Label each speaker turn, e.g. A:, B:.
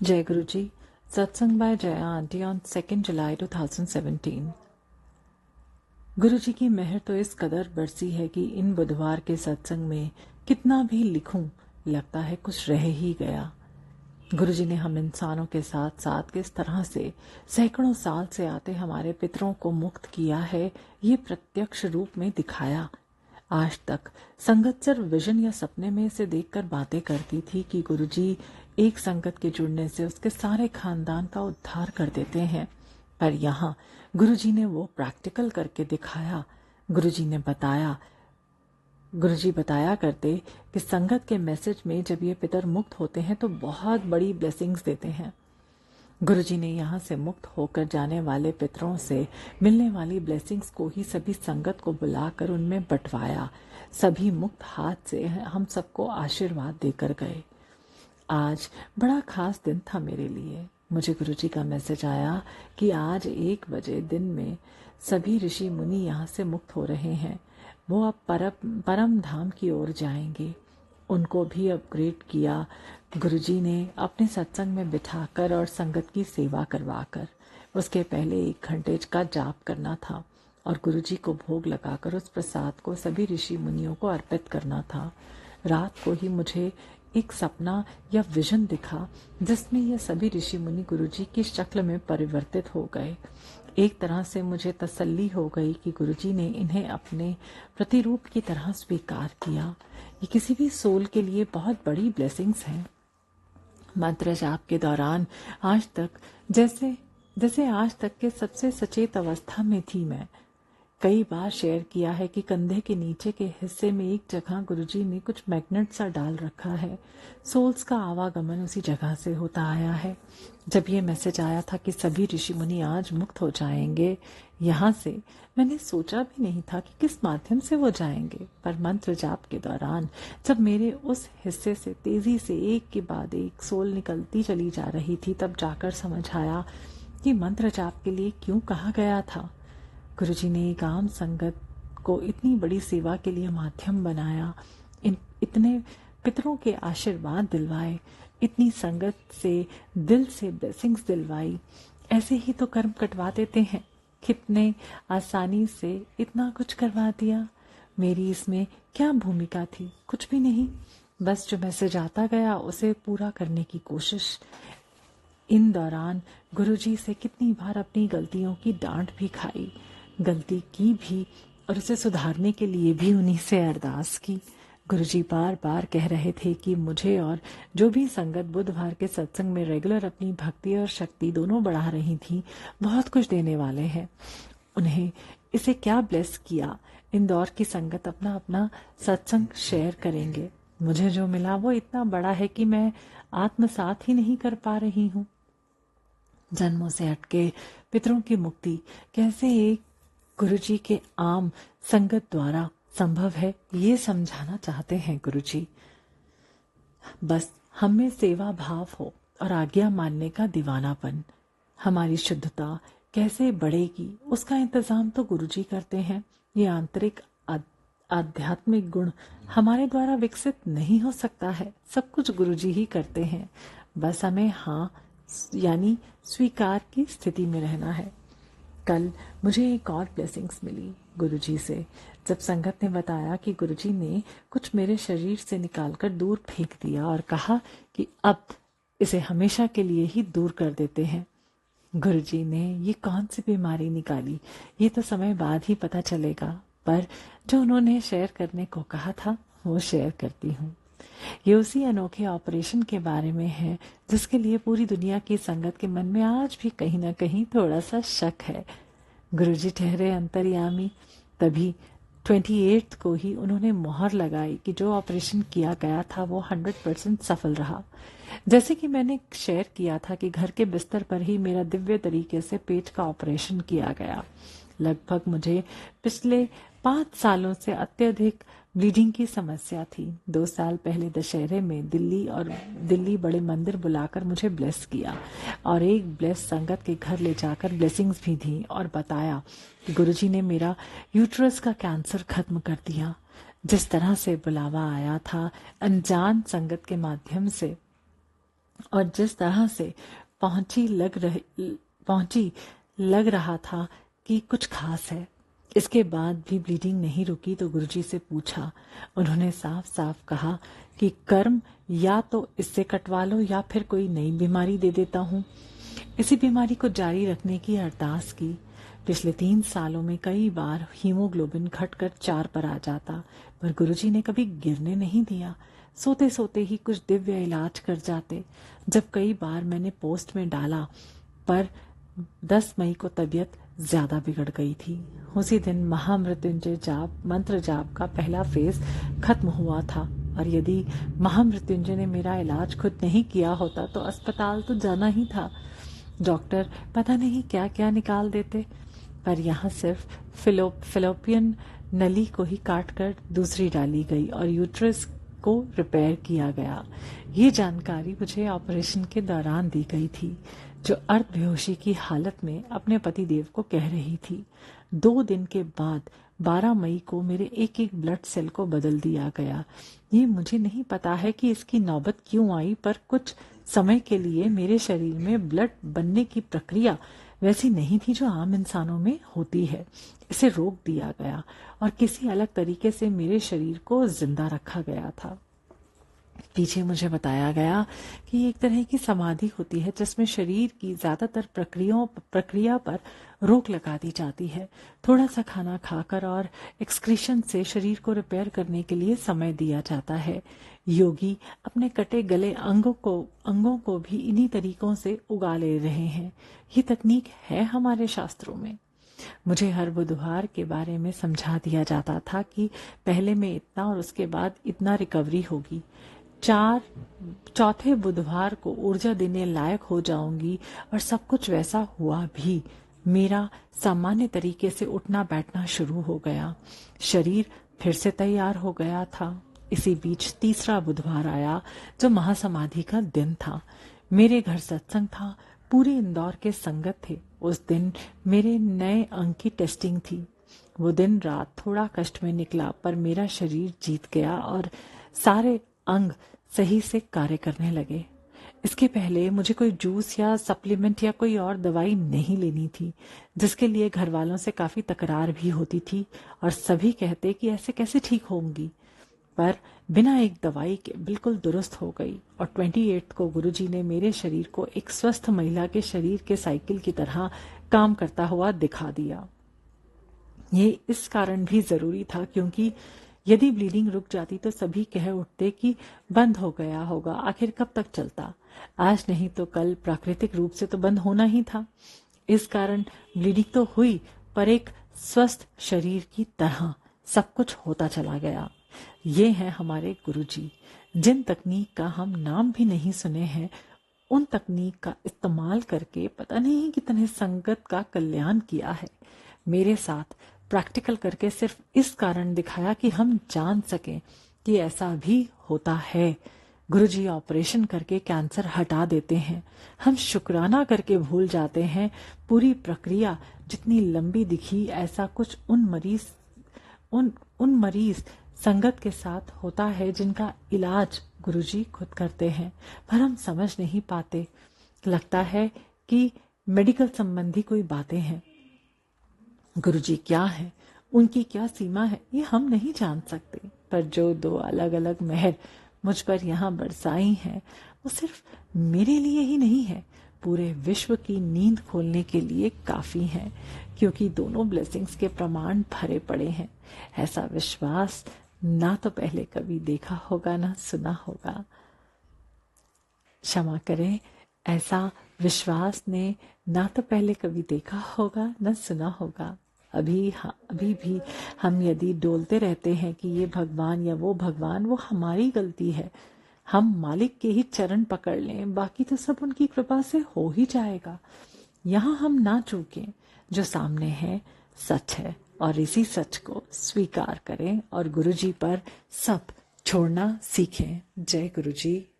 A: जय गुरु जी। सत्संग bye Jaya aunty on 2 जुलाई 2017। गुरु जी की मेहर तो इस कदर बरसी है कि इन बुधवार के सत्संग में कितना भी लिखूं लगता है कुछ रह ही गया। गुरु जी ने हम इंसानों के साथ साथ किस तरह से सैकड़ों साल से आते हमारे पितरों को मुक्त किया है, ये प्रत्यक्ष रूप में दिखाया। आज तक संगतसर विजन या सपने में इसे देखकर बातें करती थी कि गुरुजी एक संगत के जुड़ने से उसके सारे खानदान का उद्धार कर देते हैं, पर यहाँ गुरुजी ने वो प्रैक्टिकल करके दिखाया। गुरुजी बताया करते कि संगत के मैसेज में जब ये पितर मुक्त होते हैं तो बहुत बड़ी ब्लेसिंग्स देते हैं। गुरुजी ने यहाँ से मुक्त होकर जाने वाले पितरों से मिलने वाली ब्लेसिंग्स को ही सभी संगत को बुलाकर उनमें बंटवाया। सभी मुक्त हाथ से हम सबको आशीर्वाद देकर गए। आज बड़ा खास दिन था मेरे लिए। मुझे गुरुजी का मैसेज आया कि आज 1 बजे दिन में सभी ऋषि मुनि यहाँ से मुक्त हो रहे हैं। वो अब परम धाम की ओर जाएंगे। उनको भी अपग्रेड किया गुरुजी ने अपने सत्संग में बिठाकर और संगत की सेवा करवाकर। उसके पहले 1 घंटे का जाप करना था और गुरुजी को भोग लगाकर उस प्रसाद को सभी ऋषि मुनियों को अर्पित करना था। रात को ही मुझे एक सपना या विजन दिखा जिसमें ये सभी ऋषि मुनि गुरुजी की शक्ल में परिवर्तित हो गए। एक तरह से मुझे तसल्ली हो गई कि गुरुजी ने इन्हें अपने प्रतिरूप की तरह स्वीकार किया। ये किसी भी सोल के लिए बहुत बड़ी ब्लेसिंग्स हैं। मंत्र जाप के दौरान आज तक जैसे आज तक के सबसे सचेत अवस्था में थी मैं। कई बार शेयर किया है कि कंधे के नीचे के हिस्से में एक जगह गुरुजी ने कुछ मैग्नेट सा डाल रखा है। सोल्स का आवागमन उसी जगह से होता आया है। जब ये मैसेज आया था कि सभी ऋषि मुनि आज मुक्त हो जाएंगे यहाँ से, मैंने सोचा भी नहीं था कि किस माध्यम से वो जाएंगे। पर मंत्र जाप के दौरान जब मेरे उस हिस्से से तेजी से एक के बाद एक सोल निकलती चली जा रही थी, तब जाकर समझ आया कि मंत्र जाप के लिए क्यों कहा गया था। गुरुजी ने एक आम संगत को इतनी बड़ी सेवा के लिए माध्यम बनाया, इतने पितरों के आशीर्वाद दिलवाए, इतनी संगत से दिल से ब्लेसिंग्स दिलवाई। ऐसे ही तो कर्म कटवा देते हैं। कितने आसानी से इतना कुछ करवा दिया। मेरी इसमें क्या भूमिका थी? कुछ भी नहीं। बस जो मैसेज आता गया उसे पूरा करने की कोशिश। इन दौरान गुरुजी से कितनी बार अपनी गलतियों की डांट भी खाई, गलती की भी और उसे सुधारने के लिए भी उन्हीं से अरदास की। गुरुजी बार बार कह रहे थे कि मुझे और जो भी संगत बुधवार के सत्संग में रेगुलर अपनी भक्ति और शक्ति दोनों बढ़ा रही थी, बहुत कुछ देने वाले हैं। उन्हें इसे क्या ब्लेस किया। इंदौर की संगत अपना अपना सत्संग शेयर करेंगे। मुझे जो मिला वो इतना बड़ा है कि मैं आत्मसात ही नहीं कर पा रही हूँ। जन्मों से हटके पितरों की मुक्ति कैसे एक गुरुजी के आम संगत द्वारा संभव है, ये समझाना चाहते हैं गुरुजी। बस हम में सेवा भाव हो और आज्ञा मानने का दीवानापन। हमारी शुद्धता कैसे बढ़ेगी उसका इंतजाम तो गुरुजी करते हैं। ये आंतरिक आध्यात्मिक गुण हमारे द्वारा विकसित नहीं हो सकता है। सब कुछ गुरुजी ही करते हैं। बस हमें हाँ यानी स्वीकार की स्थिति में रहना है। कल मुझे एक और ब्लेसिंग्स मिली गुरुजी से, जब संगत ने बताया कि गुरुजी ने कुछ मेरे शरीर से निकालकर दूर फेंक दिया और कहा कि अब इसे हमेशा के लिए ही दूर कर देते हैं। गुरुजी ने ये कौन सी बीमारी निकाली ये तो समय बाद ही पता चलेगा, पर जो उन्होंने शेयर करने को कहा था वो शेयर करती हूँ। ये उसी अनोखे ऑपरेशन के बारे में है जिसके लिए पूरी दुनिया की संगत के मन में आज भी कहीं ना कहीं थोड़ा सा शक है। गुरुजी ठहरे अंतर्यामी, तभी 28 को ही उन्होंने मोहर लगाई कि जो ऑपरेशन किया गया था वो 100% सफल रहा। जैसे कि मैंने शेयर किया था कि घर के बिस्तर पर ही मेरा दिव्य तरीके से पेट का ऑपरेशन किया गया। लगभग मुझे पिछले 5 सालों से अत्यधिक ब्लीडिंग की समस्या थी। 2 साल पहले दशहरे में दिल्ली बड़े मंदिर बुलाकर मुझे ब्लेस किया और एक ब्लेस संगत के घर ले जाकर ब्लेसिंग्स भी दी और बताया कि गुरुजी ने मेरा यूट्रस का कैंसर खत्म कर दिया। जिस तरह से बुलावा आया था अनजान संगत के माध्यम से, और जिस तरह से पहुंची लग रहा था कि कुछ खास है। इसके बाद भी ब्लीडिंग नहीं रुकी तो गुरुजी से पूछा। उन्होंने साफ साफ कहा कि कर्म या तो इससे कटवा लो या फिर कोई नई बीमारी दे देता हूँ। इसी बीमारी को जारी रखने की अरदास की। पिछले 3 सालों में कई बार हीमोग्लोबिन घटकर 4 पर आ जाता, पर गुरुजी ने कभी गिरने नहीं दिया। सोते सोते ही कुछ दिव्य इलाज कर जाते। जब कई बार मैंने पोस्ट में डाला, पर 10 मई को तबीयत ज्यादा बिगड़ गई थी। उसी दिन महामृत्युंजय जाप मंत्र जाप का पहला फेज खत्म हुआ था, और यदि महामृत्युंजय ने मेरा इलाज खुद नहीं किया होता तो अस्पताल तो जाना ही था। डॉक्टर पता नहीं क्या क्या निकाल देते, पर यहाँ सिर्फ फिलोपियन नली को ही काटकर दूसरी डाली गई और यूट्रस को रिपेयर किया गया। ये जानकारी मुझे ऑपरेशन के दौरान दी गई थी, जो अर्धबेहोशी की हालत में अपने पतिदेव को कह रही थी। 2 दिन के बाद 12 मई को मेरे एक ब्लड सेल को बदल दिया गया। ये मुझे नहीं पता है कि इसकी नौबत क्यों आई, पर कुछ समय के लिए मेरे शरीर में ब्लड बनने की प्रक्रिया वैसी नहीं थी जो आम इंसानों में होती है। इसे रोक दिया गया और किसी अलग तरीके से मेरे शरीर को जिंदा रखा गया था। पीछे मुझे बताया गया कि एक तरह की समाधि होती है जिसमें शरीर की ज्यादातर प्रक्रिया पर रोक लगा दी जाती है। थोड़ा सा खाना खाकर और एक्सक्रीशन से शरीर को रिपेयर करने के लिए समय दिया जाता है। योगी अपने कटे गले अंगों को भी इन्हीं तरीकों से उगा ले रहे हैं। ये तकनीक है हमारे शास्त्रों में। मुझे हर बुधवार के बारे में समझा दिया जाता था कि पहले में इतना और उसके बाद इतना रिकवरी होगी। चौथे बुधवार को ऊर्जा देने लायक हो जाऊंगी, और सब कुछ वैसा हुआ भी। मेरा सामान्य तरीके से उठना बैठना शुरू हो गया। शरीर फिर से तैयार हो गया था। इसी बीच तीसरा बुधवार आया जो महासमाधि का दिन था। मेरे घर सत्संग था। पूरे इंदौर के संगत थे। उस दिन मेरे नए अंग की टेस्टिंग थी। वो दिन रात थोड़ा कष्ट में निकला, पर मेरा शरीर जीत गया और सारे अंग सही से कार्य करने लगे। इसके पहले मुझे कोई जूस या सप्लीमेंट या कोई और दवाई नहीं लेनी थी, जिसके लिए घर वालों से काफी तकरार भी होती थी और सभी कहते कि ऐसे कैसे ठीक होंगी। पर बिना एक दवाई के बिल्कुल दुरुस्त हो गई, और 28 को गुरुजी ने मेरे शरीर को एक स्वस्थ महिला के शरीर के साइकिल की तरह काम करता हुआ दिखा दिया। ये इस कारण भी जरूरी था क्योंकि यदि ब्लीडिंग रुक जाती तो सभी कह उठते कि बंद हो गया होगा, आखिर कब तक चलता। आज नहीं तो कल प्राकृतिक रूप से तो बंद होना ही था। इस कारण ब्लीडिंग तो हुई, पर एक स्वस्थ शरीर की तरह सब कुछ होता चला गया। ये हैं हमारे गुरुजी, जिन तकनीक का हम नाम भी नहीं सुने हैं। उन तकनीक का इस्तेमाल करके पता नहीं कितने संगत का कल्याण किया है। मेरे साथ प्रैक्टिकल करके सिर्फ इस कारण दिखाया कि हम जान सकें कि ऐसा भी होता है। गुरुजी ऑपरेशन करके कैंसर हटा देते हैं। हम शुक्राना करके भूल जाते हैं पूरी प्रक्रिया जितनी लंबी दिखी। ऐसा कुछ उन मरीज संगत के साथ होता है जिनका इलाज गुरुजी खुद करते हैं, पर हम समझ नहीं पाते। लगता है कि मेडिकल संबंधी कोई बातें हैं। गुरुजी क्या है, उनकी क्या सीमा है, ये हम नहीं जान सकते। पर जो 2 अलग अलग मेहर मुझ पर यहाँ बरसाई हैं, वो सिर्फ मेरे लिए ही नहीं है, पूरे विश्व की नींद खोलने के लिए काफी हैं, क्योंकि दोनों ब्लेसिंग्स के प्रमाण भरे पड़े हैं। ऐसा विश्वास ना तो पहले कभी देखा होगा ना सुना होगा। क्षमा करें, ऐसा विश्वास ने ना तो पहले कभी देखा होगा न सुना होगा। अभी भी हम यदि डोलते रहते हैं कि ये भगवान या वो भगवान, वो हमारी गलती है। हम मालिक के ही चरण पकड़ लें, बाकी तो सब उनकी कृपा से हो ही जाएगा। यहाँ हम ना चूकें, जो सामने है सच है, और इसी सच को स्वीकार करें और गुरुजी पर सब छोड़ना सीखें। जय गुरुजी।